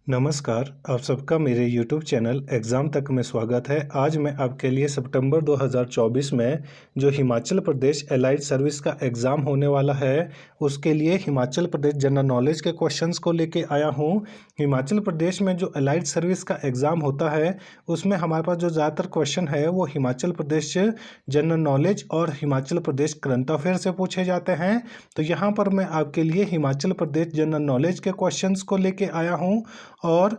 नमस्कार, आप सबका मेरे YouTube चैनल एग्ज़ाम तक में स्वागत है। आज मैं आपके लिए सितंबर 2024 में जो हिमाचल प्रदेश एलाइड सर्विस का एग्ज़ाम होने वाला है, उसके लिए हिमाचल प्रदेश जनरल नॉलेज के क्वेश्चंस को लेके आया हूँ। हिमाचल प्रदेश में जो एलाइड सर्विस का एग्ज़ाम होता है, उसमें हमारे पास जो ज़्यादातर क्वेश्चन है वो हिमाचल प्रदेश जनरल नॉलेज और हिमाचल प्रदेश करंट अफेयर से पूछे जाते हैं। तो यहाँ पर मैं आपके लिए हिमाचल प्रदेश जनरल नॉलेज के क्वेश्चंस को लेके आया हूँ और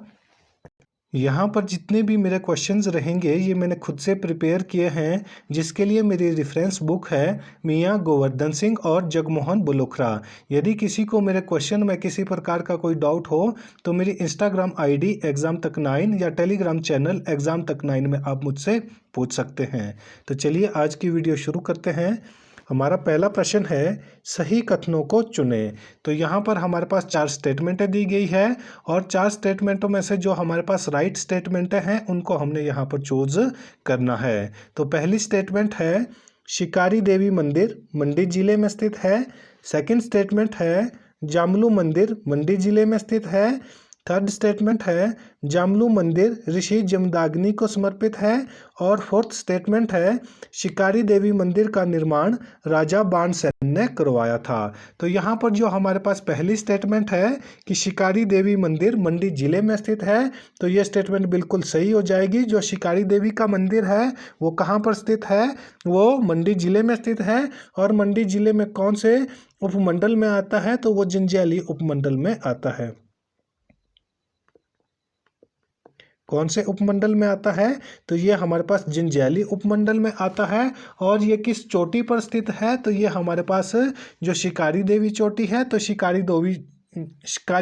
यहाँ पर जितने भी मेरे क्वेश्चंस रहेंगे ये मैंने खुद से प्रिपेयर किए हैं, जिसके लिए मेरी रेफरेंस बुक है मियाँ गोवर्धन सिंह और जगमोहन बुलोखरा। यदि किसी को मेरे क्वेश्चन में किसी प्रकार का कोई डाउट हो तो मेरी इंस्टाग्राम आईडी एग्ज़ाम तक 9 या टेलीग्राम चैनल एग्ज़ाम तक 9 में आप मुझसे पूछ सकते हैं। तो चलिए आज की वीडियो शुरू करते हैं। हमारा पहला प्रश्न है, सही कथनों को चुनें। तो यहाँ पर हमारे पास 4 स्टेटमेंटें दी गई है और 4 स्टेटमेंटों में से जो हमारे पास राइट स्टेटमेंटें हैं उनको हमने यहाँ पर चूज करना है। तो पहली स्टेटमेंट है, शिकारी देवी मंदिर मंडी जिले में स्थित है। सेकंड स्टेटमेंट है, जामलू मंदिर मंडी जिले में स्थित है। थर्ड स्टेटमेंट है, जामलू मंदिर ऋषि जमदाग्नि को समर्पित है। और फोर्थ स्टेटमेंट है, शिकारी देवी मंदिर का निर्माण राजा बाणसेन ने करवाया था। तो यहाँ पर जो हमारे पास पहली स्टेटमेंट है कि शिकारी देवी मंदिर मंडी जिले में स्थित है, तो ये स्टेटमेंट बिल्कुल सही हो जाएगी। जो शिकारी देवी का मंदिर है वो कहाँ पर स्थित है, वो मंडी जिले में स्थित है। और मंडी जिले में कौन से उपमंडल में आता है, तो वो जंजैहली उपमंडल में आता है। कौन से उपमंडल में आता है, तो ये हमारे पास जंजैहली उपमंडल में आता है। और ये किस चोटी पर स्थित है, तो ये हमारे पास जो शिकारी देवी चोटी है, तो शिकारी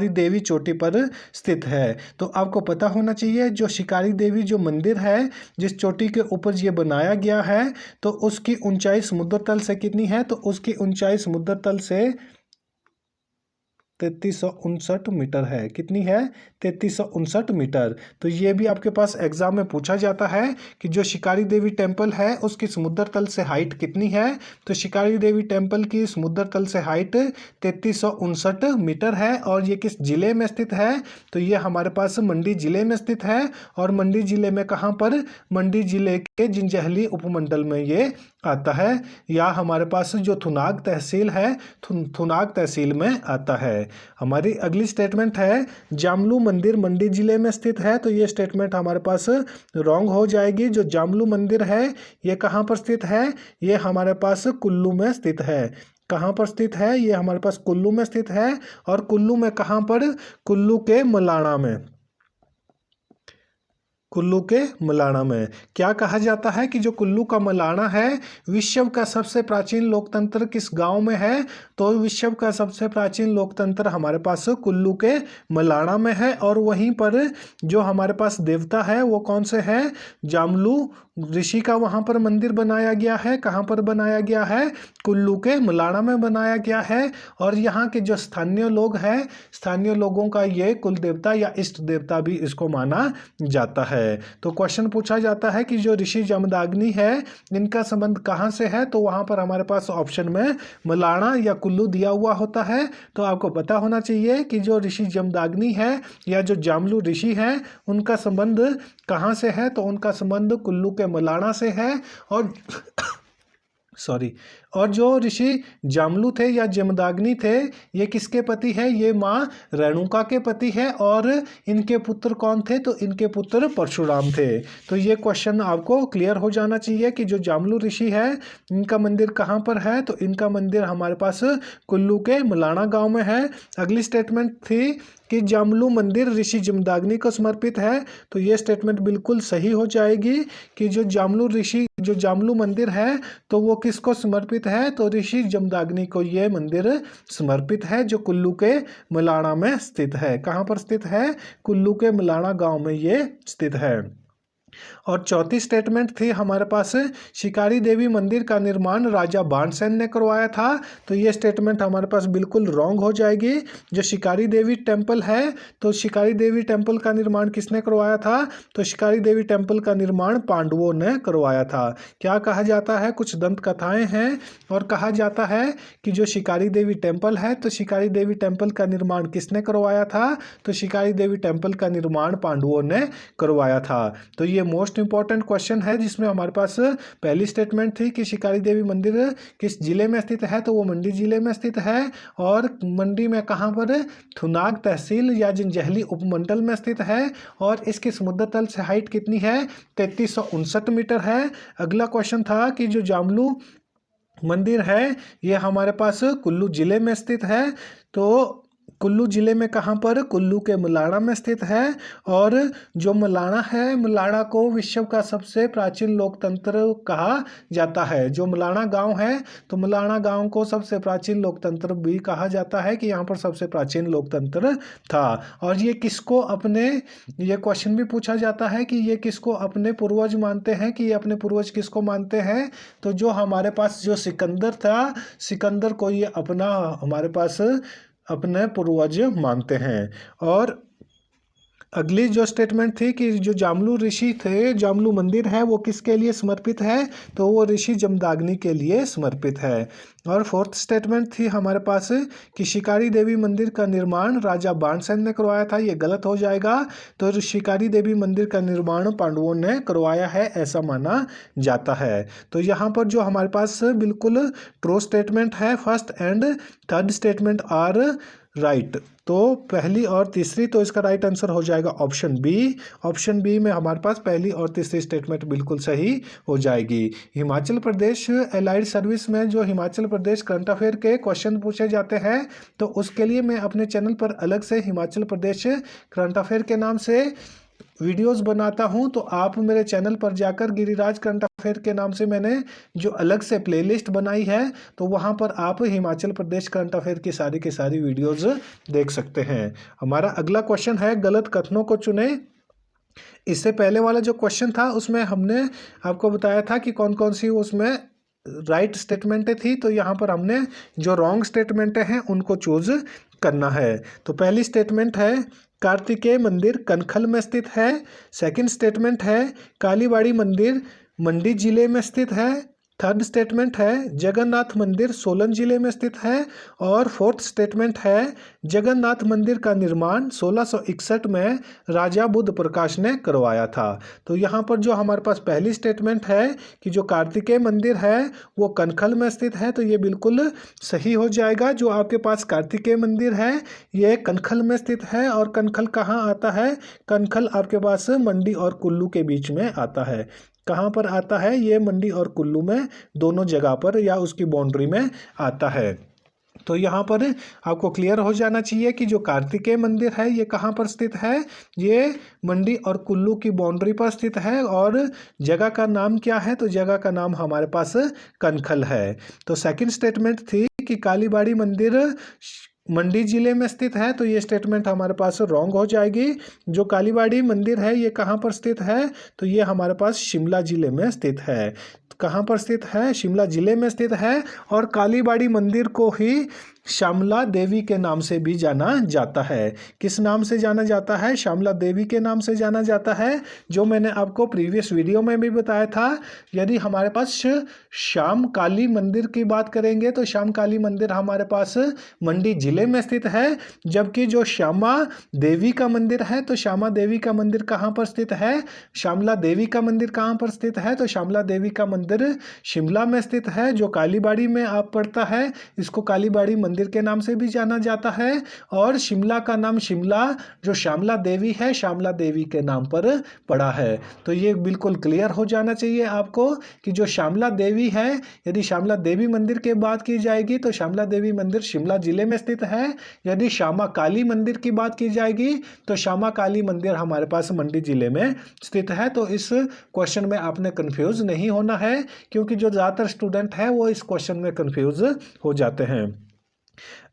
देवी चोटी पर स्थित है। तो आपको पता होना चाहिए जो शिकारी देवी जो मंदिर है, जिस चोटी के ऊपर ये बनाया गया है, तो उसकी ऊंचाई समुद्र तल से कितनी है, तो उसकी ऊंचाई समुद्र तल से 3359 मीटर है। कितनी है, 3359 मीटर। तो ये भी आपके पास एग्जाम में पूछा जाता है कि जो शिकारी देवी टेम्पल है उसकी समुद्र तल से हाइट कितनी है। तो शिकारी देवी टेम्पल की समुद्र तल से हाइट 3359 मीटर है। और ये किस जिले में स्थित है, तो ये हमारे पास मंडी जिले में स्थित है। और मंडी जिले में कहाँ पर, मंडी जिले के जंजैहली उपमंडल में ये आता है। या हमारे पास जो थुनाग तहसील है, थुनाग तहसील में आता है। हमारी अगली स्टेटमेंट है, जामलू मंदिर मंडी जिले में स्थित है। तो ये स्टेटमेंट हमारे पास रॉन्ग हो जाएगी। जो जामलू मंदिर है ये कहाँ पर स्थित है, ये हमारे पास कुल्लू में स्थित है। कहाँ पर स्थित है, ये हमारे पास कुल्लू में स्थित है। और कुल्लू में कहाँ पर, कुल्लू के मलाणा में। कुल्लू के मलाणा में क्या कहा जाता है कि जो कुल्लू का मलाणा है, विश्व का सबसे प्राचीन लोकतंत्र किस गांव में है, तो विश्व का सबसे प्राचीन लोकतंत्र हमारे पास कुल्लू के मलाणा में है। और वहीं पर जो हमारे पास देवता है वो कौन से हैं, जामलू ऋषि का वहाँ पर मंदिर बनाया गया है। कहाँ पर बनाया गया है, कुल्लू के मलाणा में बनाया गया है। और यहाँ के जो स्थानीय लोग हैं, स्थानीय लोगों का ये कुल देवता या इष्ट देवता भी इसको माना जाता है। तो क्वेश्चन पूछा जाता है कि जो ऋषि जमदाग्नि है इनका संबंध कहाँ से है, तो वहाँ पर हमारे पास ऑप्शन में मलाणा या कुल्लू दिया हुआ होता है। तो आपको पता होना चाहिए कि जो ऋषि जमदाग्नि है या जो जामलू ऋषि हैं उनका संबंध कहाँ से है, तो उनका संबंध कुल्लू के मलाणा से है। और जो ऋषि जामलू थे या जमदाग्नि थे, ये किसके पति है, ये माँ रेणुका के पति है। और इनके पुत्र कौन थे, तो इनके पुत्र परशुराम थे। तो ये क्वेश्चन आपको क्लियर हो जाना चाहिए कि जो जामलू ऋषि है इनका मंदिर कहाँ पर है, तो इनका मंदिर हमारे पास कुल्लू के मलाणा गांव में है। अगली स्टेटमेंट थी कि जामलू मंदिर ऋषि जमदाग्नि को समर्पित है। तो ये स्टेटमेंट बिल्कुल सही हो जाएगी कि जो जामलू मंदिर है तो वो किसको समर्पित है, तो ऋषि जमदाग्नि को ये मंदिर समर्पित है, जो कुल्लू के मलाणा में स्थित है। कहाँ पर स्थित है, कुल्लू के मलाणा गांव में ये स्थित है। और चौथी स्टेटमेंट थी हमारे पास, शिकारी देवी मंदिर का निर्माण राजा बाणसेन ने करवाया था। तो ये स्टेटमेंट हमारे पास बिल्कुल रॉन्ग हो जाएगी। जो शिकारी देवी टेम्पल है, तो शिकारी देवी टेम्पल का निर्माण किसने करवाया था? तो शिकारी देवी टेम्पल का निर्माण पांडवों ने करवाया था। क्या कहा जाता है, कुछ दंत कथाएं हैं और कहा जाता है कि जो शिकारी देवी टेम्पल है, तो शिकारी देवी टेम्पल का निर्माण किसने करवाया था? तो शिकारी देवी टेम्पल का निर्माण पांडवों ने करवाया था। तो ये मोस्ट इंपॉर्टेंट क्वेश्चन है, जिसमें हमारे पास पहली स्टेटमेंट थी कि शिकारी देवी मंदिर किस जिले में स्थित है, तो वो मंडी जिले में स्थित है। और मंडी में कहाँ पर? थुनाग तहसील या जंजैहली उपमंडल में स्थित है। और इसकी समुद्र तल से हाइट कितनी है? 3359 मीटर है। अगला क्वेश्चन था कि जो जामलू मंदिर है, ये हमारे पास कुल्लू जिले में स्थित है। तो कुल्लू जिले में कहाँ पर? कुल्लू के मलाड़ा में स्थित है। और जो मलाड़ा है, मलाड़ा को विश्व का सबसे प्राचीन लोकतंत्र कहा जाता है। जो मलाड़ा गांव है, तो मलाड़ा गांव को सबसे प्राचीन लोकतंत्र भी कहा जाता है कि यहाँ पर सबसे प्राचीन लोकतंत्र था। और ये किसको अपने, ये क्वेश्चन भी पूछा जाता है कि ये किसको अपने पूर्वज मानते हैं, कि ये अपने पूर्वज किसको मानते हैं? तो जो हमारे पास जो सिकंदर था, सिकंदर को ये अपना हमारे पास अपने पूर्वज मानते हैं। और अगली जो स्टेटमेंट थी कि जो जामलू ऋषि थे, जामलू मंदिर है, वो किसके लिए समर्पित है? तो वो ऋषि जमदाग्नि के लिए समर्पित है। और फोर्थ स्टेटमेंट थी हमारे पास कि शिकारी देवी मंदिर का निर्माण राजा बाणसेन ने करवाया था। ये गलत हो जाएगा। तो शिकारी देवी मंदिर का निर्माण पांडवों ने करवाया है, ऐसा माना जाता है। तो यहाँ पर जो हमारे पास बिल्कुल ट्रू स्टेटमेंट है, first and third statement are right. तो पहली और तीसरी, तो इसका राइट आंसर हो जाएगा ऑप्शन बी। ऑप्शन बी में हमारे पास पहली और तीसरी स्टेटमेंट बिल्कुल सही हो जाएगी। हिमाचल प्रदेश एलाइड सर्विस में जो हिमाचल प्रदेश करंट अफेयर के क्वेश्चन पूछे जाते हैं, तो उसके लिए मैं अपने चैनल पर अलग से हिमाचल प्रदेश करंट अफेयर के नाम से वीडियोस बनाता हूं। तो आप मेरे चैनल पर जाकर गिरिराज करंट अफेयर के नाम से मैंने जो अलग से प्लेलिस्ट बनाई है, तो वहां पर आप हिमाचल प्रदेश करंट अफेयर की सारी वीडियोस देख सकते हैं। हमारा अगला क्वेश्चन है, गलत कथनों को चुने। इससे पहले वाला जो क्वेश्चन था, उसमें हमने आपको बताया था कि कौन कौन सी उसमें राइट स्टेटमेंटें थी। तो यहाँ पर हमने जो रॉन्ग स्टेटमेंटें हैं उनको चूज करना है। तो पहली स्टेटमेंट है, कार्तिकेय मंदिर कनखल में स्थित है। सेकंड स्टेटमेंट है, कालीबाड़ी मंदिर मंडी जिले में स्थित है। थर्ड स्टेटमेंट है, जगन्नाथ मंदिर सोलन जिले में स्थित है। और फोर्थ स्टेटमेंट है, जगन्नाथ मंदिर का निर्माण 1661 में राजा बुद्ध प्रकाश ने करवाया था। तो यहाँ पर जो हमारे पास पहली स्टेटमेंट है कि जो कार्तिकेय मंदिर है वो कनखल में स्थित है, तो ये बिल्कुल सही हो जाएगा। जो आपके पास कार्तिकेय मंदिर है ये कनखल में स्थित है। और कनखल कहाँ आता है? कनखल आपके पास मंडी और कुल्लू के बीच में आता है। कहाँ पर आता है? ये मंडी और कुल्लू में, दोनों जगह पर या उसकी बाउंड्री में आता है। तो यहाँ पर आपको क्लियर हो जाना चाहिए कि जो कार्तिकेय मंदिर है ये कहाँ पर स्थित है? ये मंडी और कुल्लू की बाउंड्री पर स्थित है। और जगह का नाम क्या है? तो जगह का नाम हमारे पास कनखल है। तो सेकंड स्टेटमेंट थी कि कालीबाड़ी मंदिर मंडी जिले में स्थित है, तो ये स्टेटमेंट हमारे पास रॉन्ग हो जाएगी। जो कालीबाड़ी मंदिर है ये कहाँ पर स्थित है? तो ये हमारे पास शिमला जिले में स्थित है। कहाँ पर स्थित है? शिमला जिले में स्थित है। और कालीबाड़ी मंदिर को ही श्यामला देवी के नाम से भी जाना जाता है। किस नाम से जाना जाता है? श्यामला देवी के नाम से जाना जाता है, जो मैंने आपको प्रीवियस वीडियो में भी बताया था। यदि हमारे पास श्याम काली मंदिर की बात करेंगे, तो श्याम काली मंदिर हमारे पास मंडी जिले में स्थित है। जबकि जो श्यामा देवी का मंदिर है, तो श्यामा देवी का मंदिर कहाँ पर स्थित है? श्यामला देवी का मंदिर कहाँ पर स्थित है? तो श्यामला देवी का मंदिर शिमला में स्थित है। जो कालीबाड़ी में आप पड़ता है, इसको कालीबाड़ी मंदिर के नाम से भी जाना जाता है। और शिमला का नाम शिमला, जो श्यामला देवी है, श्यामला देवी के नाम पर पड़ा है। तो ये बिल्कुल क्लियर हो जाना चाहिए आपको कि जो श्यामला देवी है, यदि श्यामला देवी मंदिर की बात की जाएगी तो श्यामला देवी मंदिर शिमला जिले में स्थित है। यदि श्यामा काली मंदिर की बात की जाएगी तो श्यामा काली मंदिर हमारे पास मंडी जिले में स्थित है। तो इस क्वेश्चन में आपने कंफ्यूज नहीं होना है, क्योंकि जो ज़्यादातर स्टूडेंट हैं वो इस क्वेश्चन में कंफ्यूज हो जाते हैं।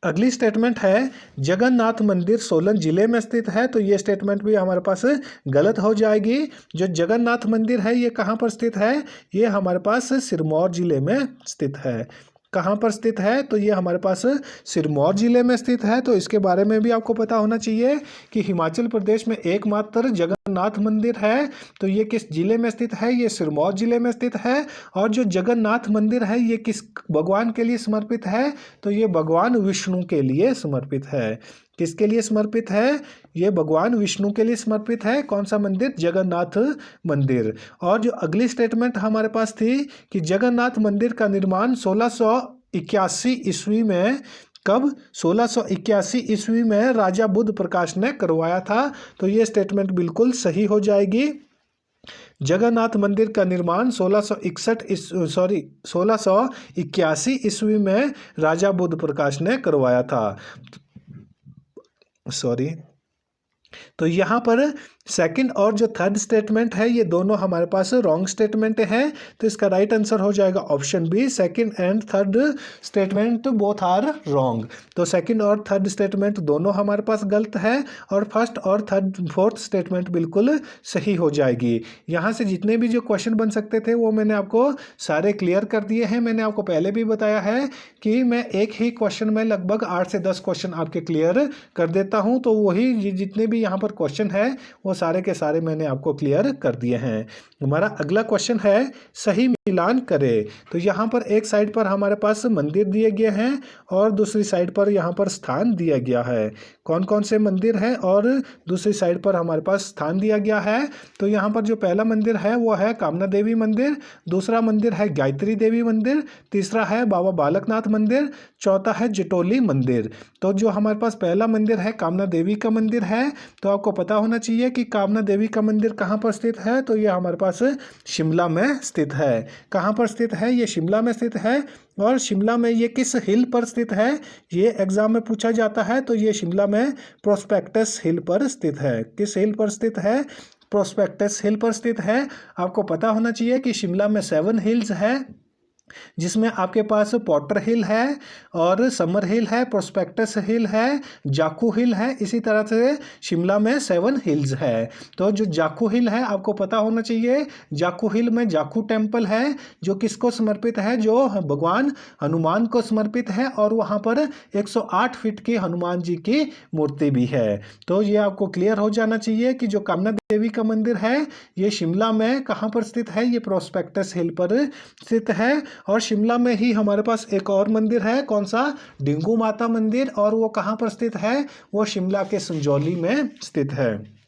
अगली स्टेटमेंट है जगन्नाथ मंदिर सोलन जिले में स्थित है, तो ये स्टेटमेंट भी हमारे पास गलत हो जाएगी। जो जगन्नाथ मंदिर है ये कहाँ पर स्थित है, ये हमारे पास सिरमौर जिले में स्थित है। कहाँ पर स्थित है, तो ये हमारे पास सिरमौर जिले में स्थित है। तो इसके बारे में भी आपको पता होना चाहिए कि हिमाचल प्रदेश में एकमात्र जगन्नाथ मंदिर है, तो ये किस जिले में स्थित है, ये सिरमौर जिले में स्थित है। और जो जगन्नाथ मंदिर है ये किस भगवान के लिए समर्पित है, तो ये भगवान विष्णु के लिए समर्पित है। किसके लिए समर्पित है, ये भगवान विष्णु के लिए समर्पित है। कौन सा मंदिर, जगन्नाथ मंदिर। और जो अगली स्टेटमेंट हमारे पास थी कि जगन्नाथ मंदिर का निर्माण 1681 ईस्वी में, कब, 1681 ईस्वी में राजा बुद्ध प्रकाश ने करवाया था, तो ये स्टेटमेंट बिल्कुल सही हो जाएगी। जगन्नाथ मंदिर का निर्माण 1681 ईस्वी में राजा बुद्ध प्रकाश ने करवाया था। तो यहाँ पर सेकंड और जो थर्ड स्टेटमेंट है ये दोनों हमारे पास रॉन्ग स्टेटमेंट है, तो इसका राइट आंसर हो जाएगा option B, second and third statement both are wrong. तो सेकंड और थर्ड स्टेटमेंट दोनों हमारे पास गलत है, और फर्स्ट और थर्ड फोर्थ स्टेटमेंट बिल्कुल सही हो जाएगी। यहाँ से जितने भी जो क्वेश्चन बन सकते थे वो मैंने आपको सारे क्लियर कर दिए हैं। मैंने आपको पहले भी बताया है कि मैं एक ही क्वेश्चन में लगभग 8 से 10 क्वेश्चन आपके क्लियर कर देता हूँ, तो वही जितने भी यहाँ पर क्वेश्चन है वो सारे के सारे मैंने आपको क्लियर कर दिए हैं। हमारा अगला क्वेश्चन है सही मिलान करें। तो यहाँ पर एक साइड पर हमारे पास मंदिर दिए गए हैं और दूसरी साइड पर यहाँ पर स्थान दिया गया है। कौन कौन से मंदिर हैं और दूसरी साइड पर हमारे पास स्थान दिया गया है, तो यहाँ पर जो पहला मंदिर है वो है कामना देवी मंदिर, दूसरा मंदिर है गायत्री देवी मंदिर, तीसरा है बाबा बालकनाथ मंदिर, चौथा है जटोली मंदिर। तो जो हमारे पास पहला मंदिर है कामना देवी का मंदिर है, तो आपको पता होना चाहिए कि कामना देवी का मंदिर कहाँ पर स्थित है, तो ये हमारे पास शिमला में स्थित है। कहाँ पर स्थित है, ये शिमला में स्थित है। और शिमला में ये किस हिल पर स्थित है, ये एग्जाम में पूछा जाता है, तो ये शिमला में प्रोस्पेक्टस हिल पर स्थित है। किस हिल पर स्थित है, प्रोस्पेक्टस हिल पर स्थित है। आपको पता होना चाहिए कि शिमला में 7 हिल्स है, जिसमें आपके पास पॉटर हिल है और समर हिल है, प्रोस्पेक्टस हिल है, जाखू हिल है। इसी तरह से शिमला में 7 हिल्स है। तो जो जाखू हिल है आपको पता होना चाहिए, जाखू हिल में जाखू टेम्पल है जो किसको समर्पित है, जो भगवान हनुमान को समर्पित है, और वहाँ पर 108 फीट की हनुमान जी की मूर्ति भी है। तो ये आपको क्लियर हो जाना चाहिए कि जो कामना देवी का मंदिर है ये शिमला में कहाँ पर स्थित है, ये प्रोस्पेक्टस हिल पर स्थित है। और शिमला में ही हमारे पास एक और मंदिर है, कौन सा, डिंगू माता मंदिर, और वो कहाँ पर स्थित है, वो शिमला के संजौली में स्थित है।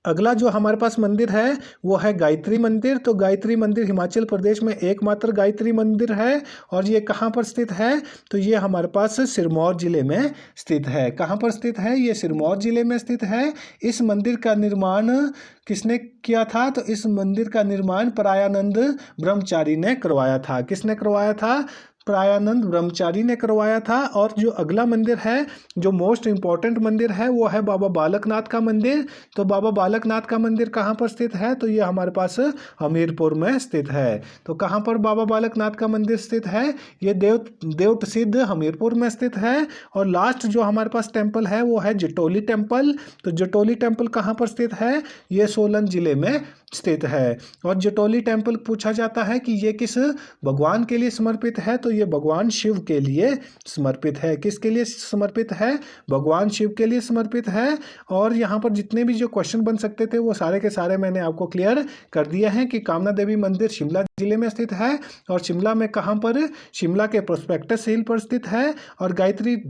अगला जो हमारे पास मंदिर है वो है गायत्री मंदिर। तो गायत्री मंदिर हिमाचल प्रदेश में एकमात्र गायत्री मंदिर है, और ये कहाँ पर स्थित है, तो ये हमारे पास सिरमौर जिले में स्थित है। कहाँ पर स्थित है, ये सिरमौर जिले में स्थित है। इस मंदिर का निर्माण किसने किया था, तो इस मंदिर का निर्माण प्रयानंद ब्रह्मचारी ने करवाया था। किसने करवाया था, प्रयानंद ब्रह्मचारी ने करवाया था। और जो अगला मंदिर है, जो मोस्ट इम्पॉर्टेंट मंदिर है, वो है बाबा बालकनाथ का मंदिर। तो बाबा बालकनाथ का मंदिर कहाँ पर स्थित है, तो ये हमारे पास हमीरपुर में स्थित है। तो कहाँ पर बाबा बालकनाथ का मंदिर स्थित है, ये देवट सिद्ध हमीरपुर में स्थित है। और लास्ट जो हमारे पास टेम्पल है वो है जटोली टेम्पल। तो जटोली टेम्पल कहाँ पर स्थित है, ये सोलन जिले में स्थित है। और जटोली टेम्पल पूछा जाता है कि ये किस भगवान के लिए समर्पित है, तो ये भगवान शिव के लिए समर्पित है। किसके लिए समर्पित है, भगवान शिव के लिए समर्पित है। और यहाँ पर जितने भी जो क्वेश्चन बन सकते थे वो सारे के सारे मैंने आपको क्लियर कर दिया है कि कामना देवी मंदिर शिमला जिले में स्थित है, और शिमला में कहाँ पर, शिमला के प्रोस्पेक्टस हिल पर स्थित है। और गायत्री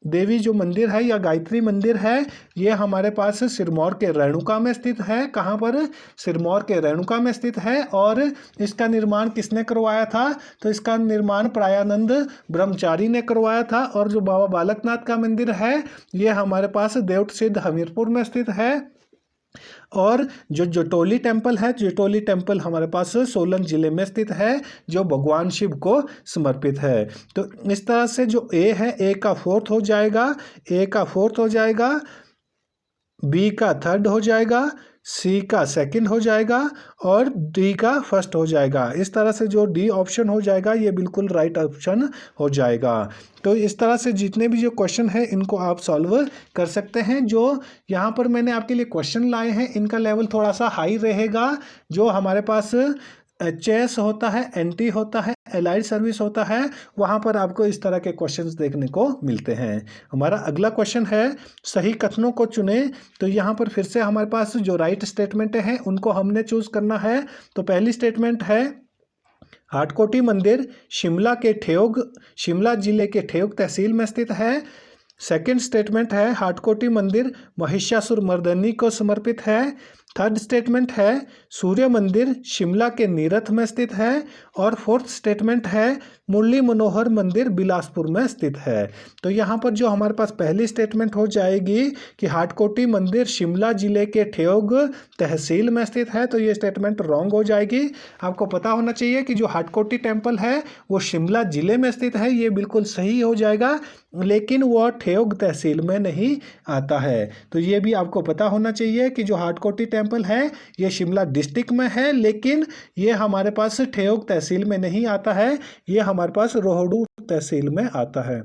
देवी जो मंदिर है या गायत्री मंदिर है ये हमारे पास सिरमौर के रेणुका में स्थित है। कहाँ पर, सिरमौर के रेणुका में स्थित है। और इसका निर्माण किसने करवाया था, तो इसका निर्माण प्रयानंद ब्रह्मचारी ने करवाया था। और जो बाबा बालकनाथ का मंदिर है ये हमारे पास देवट सिद्ध हमीरपुर में स्थित है। और जो जटोली टेम्पल है, जटोली टेम्पल हमारे पास सोलन जिले में स्थित है, जो भगवान शिव को समर्पित है। तो इस तरह से जो ए है, ए का फोर्थ हो जाएगा, ए का फोर्थ हो जाएगा, बी का थर्ड हो जाएगा, सी का सेकंड हो जाएगा और डी का फर्स्ट हो जाएगा। इस तरह से जो डी ऑप्शन हो जाएगा ये बिल्कुल राइट ऑप्शन हो जाएगा। तो इस तरह से जितने भी जो क्वेश्चन है इनको आप सॉल्व कर सकते हैं। जो यहाँ पर मैंने आपके लिए क्वेश्चन लाए हैं इनका लेवल थोड़ा सा हाई रहेगा। जो हमारे पास चेस होता है, एनटी होता है, एलाइड सर्विस होता है, वहाँ पर आपको इस तरह के क्वेश्चंस देखने को मिलते हैं। हमारा अगला क्वेश्चन है सही कथनों को चुने। तो यहाँ पर फिर से हमारे पास जो राइट स्टेटमेंट हैं उनको हमने चूज करना है। तो पहली स्टेटमेंट है हाटकोटी मंदिर शिमला जिले के ठेयोग तहसील में स्थित है। सेकंड स्टेटमेंट है हाटकोटी मंदिर महिषासुर मर्दनी को समर्पित है। थर्ड स्टेटमेंट है सूर्य मंदिर शिमला के नीरथ में स्थित है। और फोर्थ स्टेटमेंट है मुरली मनोहर मंदिर बिलासपुर में स्थित है। तो यहाँ पर जो हमारे पास पहली स्टेटमेंट हो जाएगी कि हाटकोटी मंदिर शिमला जिले के ठेयोग तहसील में स्थित है, तो ये स्टेटमेंट रॉन्ग हो जाएगी। आपको पता होना चाहिए कि जो हाटकोटी टेम्पल है वो शिमला जिले में स्थित है, ये बिल्कुल सही हो जाएगा, लेकिन वो ठेयोग तहसील में नहीं आता है। तो ये भी आपको पता होना चाहिए कि जो हाटकोटी टेम्पल है ये शिमला डिस्ट्रिक्ट में है, लेकिन ये हमारे पास ठेयोग तहसील में नहीं आता है, ये हमारे पास रोहडू तहसील में आता है।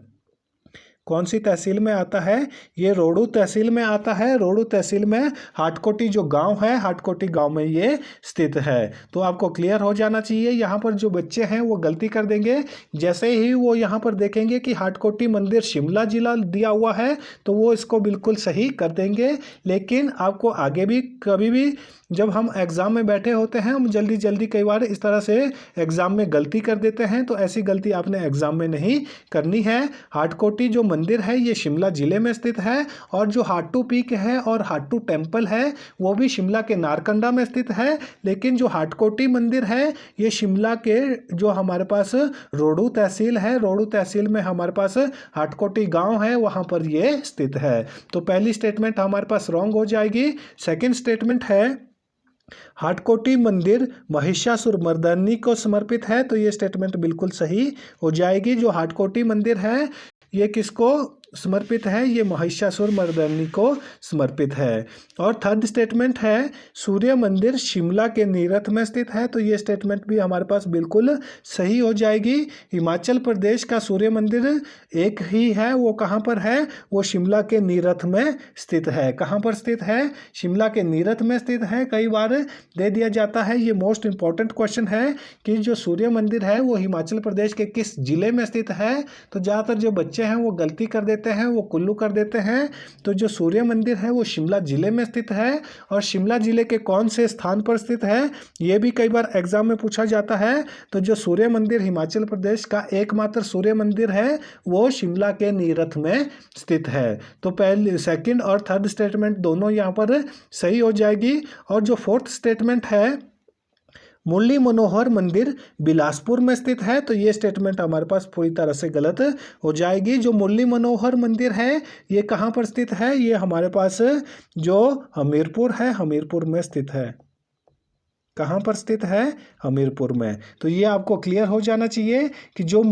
कौन सी तहसील में आता है? ये रोहडू तहसील में आता है। रोहडू तहसील में हाटकोटी जो गांव है, हाटकोटी गांव में ये स्थित है। तो आपको क्लियर हो जाना चाहिए। यहाँ पर जो बच्चे हैं वो गलती कर देंगे, जैसे ही वो यहाँ पर देखेंगे कि हाटकोटी मंदिर शिमला जिला दिया हुआ है तो वो इसको बिल्कुल सही कर देंगे। लेकिन आपको आगे भी कभी भी जब हम एग्ज़ाम में बैठे होते हैं हम जल्दी जल्दी कई बार इस तरह से एग्ज़ाम में गलती कर देते हैं, तो ऐसी गलती आपने एग्ज़ाम में नहीं करनी है। हाटकोटी जो मंदिर है ये शिमला जिले में स्थित है, और जो हाटू पीक है और हाटू टेम्पल है वो भी शिमला के नारकंडा में स्थित है। लेकिन जो हाटकोटी मंदिर है ये शिमला के जो हमारे पास रोहडू तहसील है, रोहडू तहसील में हमारे पास हाटकोटी गाँव है, वहाँ पर ये स्थित है। तो पहली स्टेटमेंट हमारे पास रॉन्ग हो जाएगी। सेकेंड स्टेटमेंट है हाटकोटी मंदिर महिषासुर मर्दनी को समर्पित है, तो ये स्टेटमेंट बिल्कुल सही हो जाएगी। जो हाटकोटी मंदिर है ये किसको समर्पित है? ये महिषासुर मर्दनी को समर्पित है। और थर्ड स्टेटमेंट है सूर्य मंदिर शिमला के नीरथ में स्थित है, तो ये स्टेटमेंट भी हमारे पास बिल्कुल सही हो जाएगी। हिमाचल प्रदेश का सूर्य मंदिर एक ही है, वो कहाँ पर है? वो शिमला के नीरथ में स्थित है। कहाँ पर स्थित है? शिमला के नीरथ में स्थित है। कई बार दे दिया जाता है, ये मोस्ट इंपॉर्टेंट क्वेश्चन है कि जो सूर्य मंदिर है वो हिमाचल प्रदेश के किस जिले में स्थित है। तो ज़्यादातर जो बच्चे हैं वो गलती कर देते हैं, वो कुल्लू कर देते हैं। तो जो सूर्य मंदिर है वो शिमला जिले में स्थित है, और शिमला जिले के कौन से स्थान पर स्थित है ये भी कई बार एग्जाम में पूछा जाता है। तो जो सूर्य मंदिर हिमाचल प्रदेश का एकमात्र सूर्य मंदिर है वो शिमला के नीरथ में स्थित है। तो पहले सेकंड और थर्ड स्टेटमेंट दोनों यहाँ पर सही हो जाएगी। और जो फोर्थ स्टेटमेंट है मुरली मनोहर मंदिर बिलासपुर में स्थित है, तो ये स्टेटमेंट हमारे पास पूरी तरह से गलत हो जाएगी। जो मुरली मनोहर मंदिर है ये कहाँ पर स्थित है? ये हमारे पास जो हमीरपुर है, हमीरपुर में स्थित है। कहाँ पर स्थित है? हमीरपुर में। तो ये आपको क्लियर हो जाना चाहिए कि जो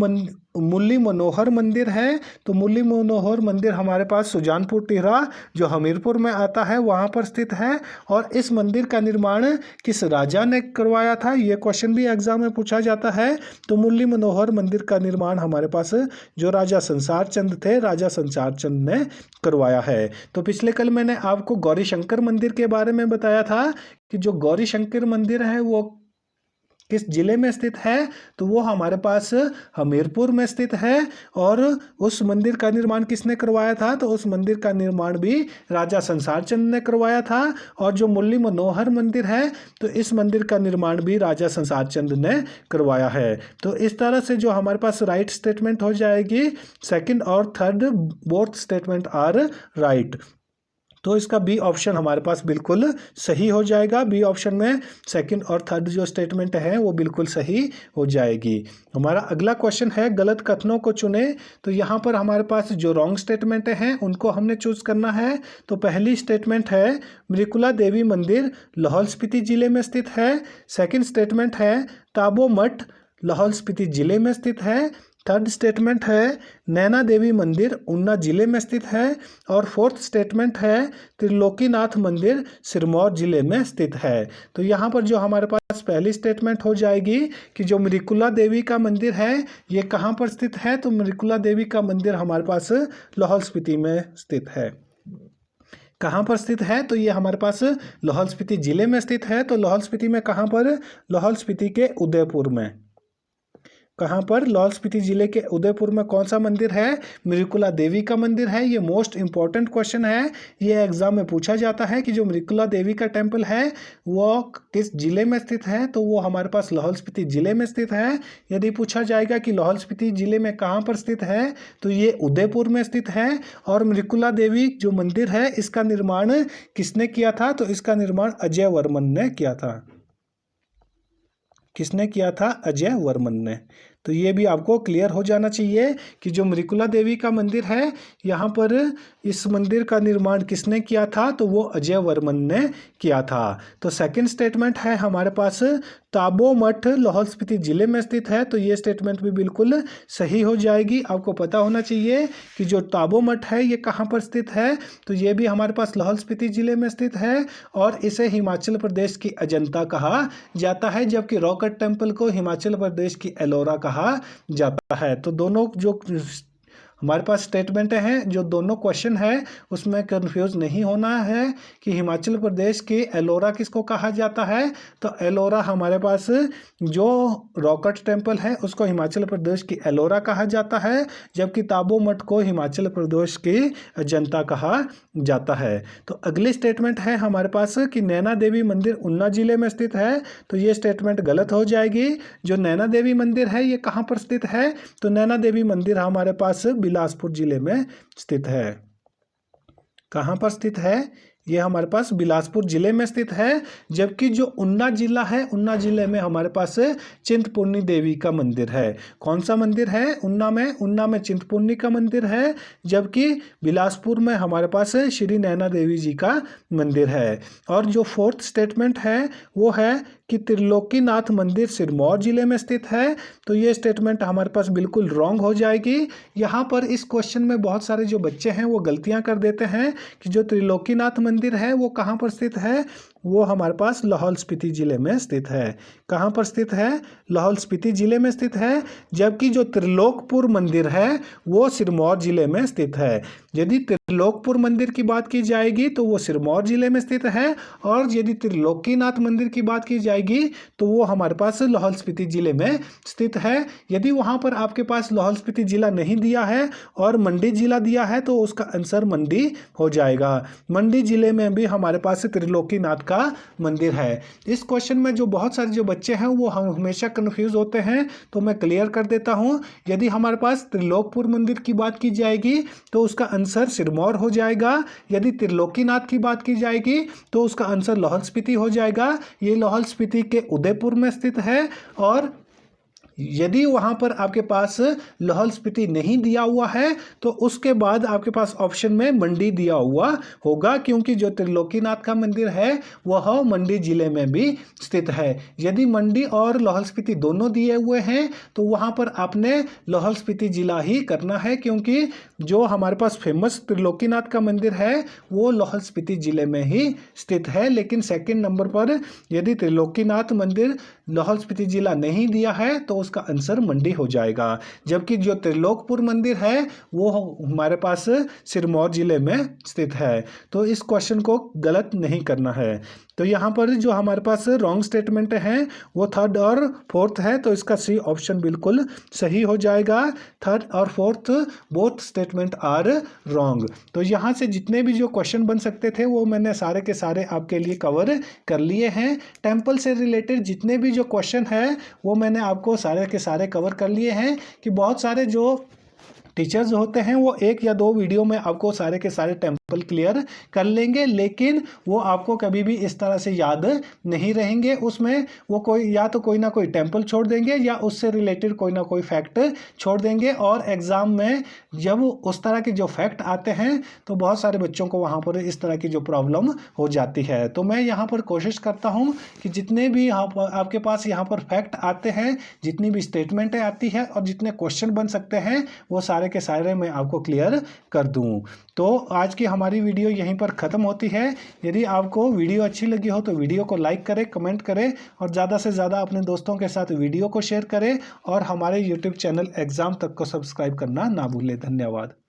मुरली मनोहर मंदिर है, तो मुरली मनोहर मंदिर हमारे पास सुजानपुर टिहरा जो हमीरपुर में आता है वहाँ पर स्थित है। और इस मंदिर का निर्माण किस राजा ने करवाया था, ये क्वेश्चन भी एग्जाम में पूछा जाता है। तो मुरली मनोहर मंदिर का निर्माण हमारे पास जो राजा संसार चंद थे, राजा संसार चंद ने करवाया है। तो पिछले कल मैंने आपको गौरी शंकर मंदिर के बारे में बताया था कि जो गौरी शंकर मंदिर है वो किस जिले में स्थित है, तो वो हमारे पास हमीरपुर में स्थित है। और उस मंदिर का निर्माण किसने करवाया था? तो उस मंदिर का निर्माण भी राजा संसार चंद ने करवाया था। और जो मुरली मनोहर मंदिर है तो इस मंदिर का निर्माण भी राजा संसार चंद ने करवाया है। तो इस तरह से जो हमारे पास राइट स्टेटमेंट हो जाएगी, सेकंड और थर्ड बोथ स्टेटमेंट आर राइट। तो इसका बी ऑप्शन हमारे पास बिल्कुल सही हो जाएगा। बी ऑप्शन में सेकंड और थर्ड जो स्टेटमेंट है वो बिल्कुल सही हो जाएगी। हमारा अगला क्वेश्चन है गलत कथनों को चुने। तो यहाँ पर हमारे पास जो रॉन्ग स्टेटमेंट हैं उनको हमने चूज करना है। तो पहली स्टेटमेंट है मृकुला देवी मंदिर लाहौल स्पीति जिले में स्थित है। सेकेंड स्टेटमेंट है ताबो मठ लाहौल स्पीति जिले में स्थित है। थर्ड स्टेटमेंट है नैना देवी मंदिर ऊना जिले में स्थित है। और फोर्थ स्टेटमेंट है त्रिलोकीनाथ मंदिर सिरमौर जिले में स्थित है। तो यहाँ पर जो हमारे पास पहली स्टेटमेंट हो जाएगी कि जो मृकुला देवी का मंदिर है ये कहाँ पर स्थित है, तो मृकुला देवी का मंदिर हमारे पास लाहौल स्पीति में स्थित है। कहाँ पर स्थित है, तो ये हमारे पास लाहौल स्पीति जिले में स्थित है। तो लाहौल स्पीति में कहाँ पर, लाहौल स्पीति के उदयपुर में। कहाँ पर, लाहौल स्पीति जिले के उदयपुर में कौन सा मंदिर है, मृकुला देवी का मंदिर है। ये मोस्ट इंपॉर्टेंट क्वेश्चन है, ये एग्जाम में पूछा जाता है कि जो मृकुला देवी का टेम्पल है वो किस जिले में स्थित है, तो वो हमारे पास लाहौल स्पीति जिले में स्थित है। यदि पूछा जाएगा कि लाहौल स्पीति जिले में कहाँ पर स्थित है, तो ये उदयपुर में स्थित है। और मृकुला देवी जो मंदिर है इसका निर्माण किसने किया था, तो इसका निर्माण अजय वर्मन ने किया था। किसने किया था, अजय वर्मन ने। तो ये भी आपको क्लियर हो जाना चाहिए कि जो मृकुला देवी का मंदिर है यहाँ पर इस मंदिर का निर्माण किसने किया था, तो वो अजय वर्मन ने किया था। तो सेकंड स्टेटमेंट है हमारे पास ताबो मठ लाहौल स्पीति जिले में स्थित है। तो ये स्टेटमेंट भी बिल्कुल सही हो जाएगी। आपको पता होना चाहिए कि जो ताबो मठ है ये कहाँ पर स्थित है, तो ये भी हमारे पास लाहौल स्पीति जिले में स्थित है। और इसे हिमाचल प्रदेश की अजंता कहा जाता है, जबकि रॉक कट टेम्पल को हिमाचल प्रदेश की एलोरा कहा जाता है। तो दोनों जो हमारे पास स्टेटमेंट हैं, जो दोनों क्वेश्चन है उसमें कंफ्यूज नहीं होना है कि हिमाचल प्रदेश की एलोरा किसको कहा जाता है। तो एलोरा हमारे पास जो रॉकट टेम्पल है उसको हिमाचल प्रदेश की एलोरा कहा जाता है, जबकि ताबो मठ को हिमाचल प्रदेश की अजंता कहा जाता है। तो अगली स्टेटमेंट है हमारे पास कि नैना देवी मंदिर ऊना जिले में स्थित है। तो ये स्टेटमेंट गलत हो जाएगी। जो नैना देवी मंदिर है ये कहाँ पर स्थित है, तो नैना देवी मंदिर हमारे पास बिलासपुर जिले में स्थित है। कहाँ पर स्थित है, ये हमारे पास बिलासपुर जिले में स्थित है। जबकि जो ऊना जिला है, ऊना जिले में हमारे पास चिंतपूर्णी देवी का मंदिर है। कौन सा मंदिर है ऊना में, ऊना में चिंतपूर्णी का मंदिर है। जबकि बिलासपुर में हमारे पास श्री नैना देवी जी का मंदिर है। और जो फोर्थ स्टेटमेंट है वो है कि त्रिलोकीनाथ मंदिर सिरमौर जिले में स्थित है। तो ये स्टेटमेंट हमारे पास बिल्कुल रॉन्ग हो जाएगी। यहाँ पर इस क्वेश्चन में बहुत सारे जो बच्चे हैं वो गलतियाँ कर देते हैं कि जो त्रिलोकीनाथ मंदिर है वो कहाँ पर स्थित है, वो हमारे पास लाहौल स्पीति जिले में स्थित है। कहाँ पर स्थित है, लाहौल स्पीति जिले में स्थित है। जबकि जो त्रिलोकपुर मंदिर है वो सिरमौर जिले में स्थित है। यदि त्रिलोकपुर मंदिर की बात की जाएगी तो वो सिरमौर जिले में स्थित है। और यदि त्रिलोकीनाथ मंदिर की बात की जाएगी तो वो हमारे पास लाहौल स्पीति जिले में स्थित है। यदि वहाँ पर आपके पास लाहौल स्पीति जिला नहीं दिया है और मंडी जिला दिया है तो उसका आंसर मंडी हो जाएगा। मंडी जिले में भी हमारे पास त्रिलोकीनाथ का मंदिर है। इस क्वेश्चन में जो बहुत सारे जो बच्चे हैं वो हमेशा कंफ्यूज होते हैं, तो मैं क्लियर कर देता हूं। यदि हमारे पास त्रिलोकपुर मंदिर की बात की जाएगी तो उसका आंसर सिरमौर हो जाएगा। यदि त्रिलोकीनाथ की बात की जाएगी तो उसका आंसर लाहौल स्पीति हो जाएगा। ये लाहौल स्पीति के उदयपुर में स्थित है। और यदि वहाँ पर आपके पास लाहौल स्पीति नहीं दिया हुआ है तो उसके बाद आपके पास ऑप्शन में मंडी दिया हुआ होगा, क्योंकि जो त्रिलोकीनाथ का मंदिर है वह मंडी जिले में भी स्थित है। यदि मंडी और लाहौल स्पीति दोनों दिए हुए हैं तो वहाँ पर आपने लाहौल स्पीति जिला ही करना है, क्योंकि जो हमारे पास फेमस त्रिलोकीनाथ का मंदिर है वो लाहौल स्पीति जिले में ही स्थित है। लेकिन सेकंड नंबर पर यदि त्रिलोकीनाथ मंदिर लाहौल स्पीति जिला नहीं दिया है तो उसका आंसर मंडी हो जाएगा। जबकि जो त्रिलोकपुर मंदिर है वो हमारे पास सिरमौर जिले में स्थित है। तो इस क्वेश्चन को गलत नहीं करना है। तो यहाँ पर जो हमारे पास रॉन्ग स्टेटमेंट है वो थर्ड और फोर्थ है, तो इसका सी ऑप्शन बिल्कुल सही हो जाएगा। थर्ड और fourth both statement are wrong. तो यहाँ से जितने भी जो क्वेश्चन बन सकते थे वो मैंने सारे के सारे आपके लिए कवर कर लिए हैं। टेम्पल से रिलेटेड जितने भी जो क्वेश्चन है वो मैंने आपको सारे के सारे कवर कर लिए हैं। कि बहुत सारे जो टीचर्स होते हैं वो 1 या 2 वीडियो में आपको सारे के सारे टेम्पल क्लियर कर लेंगे, लेकिन वो आपको कभी भी इस तरह से याद नहीं रहेंगे। उसमें वो या तो कोई ना कोई टेम्पल छोड़ देंगे या उससे रिलेटेड कोई ना कोई फैक्ट छोड़ देंगे, और एग्जाम में जब उस तरह के जो फैक्ट आते हैं तो बहुत सारे बच्चों को वहाँ पर इस तरह की जो प्रॉब्लम हो जाती है। तो मैं यहाँ पर कोशिश करता हूँ कि जितने भी आपके पास यहाँ पर फैक्ट आते हैं, जितनी भी स्टेटमेंटें आती है और जितने क्वेश्चन बन सकते हैं, वो सारे के सारे मैं आपको क्लियर कर दूं। तो आज की हमारी वीडियो यहीं पर ख़त्म होती है। यदि आपको वीडियो अच्छी लगी हो तो वीडियो को लाइक करें, कमेंट करें और ज़्यादा से ज़्यादा अपने दोस्तों के साथ वीडियो को शेयर करें, और हमारे यूट्यूब चैनल एग्ज़ाम तक को सब्सक्राइब करना ना भूलें। धन्यवाद।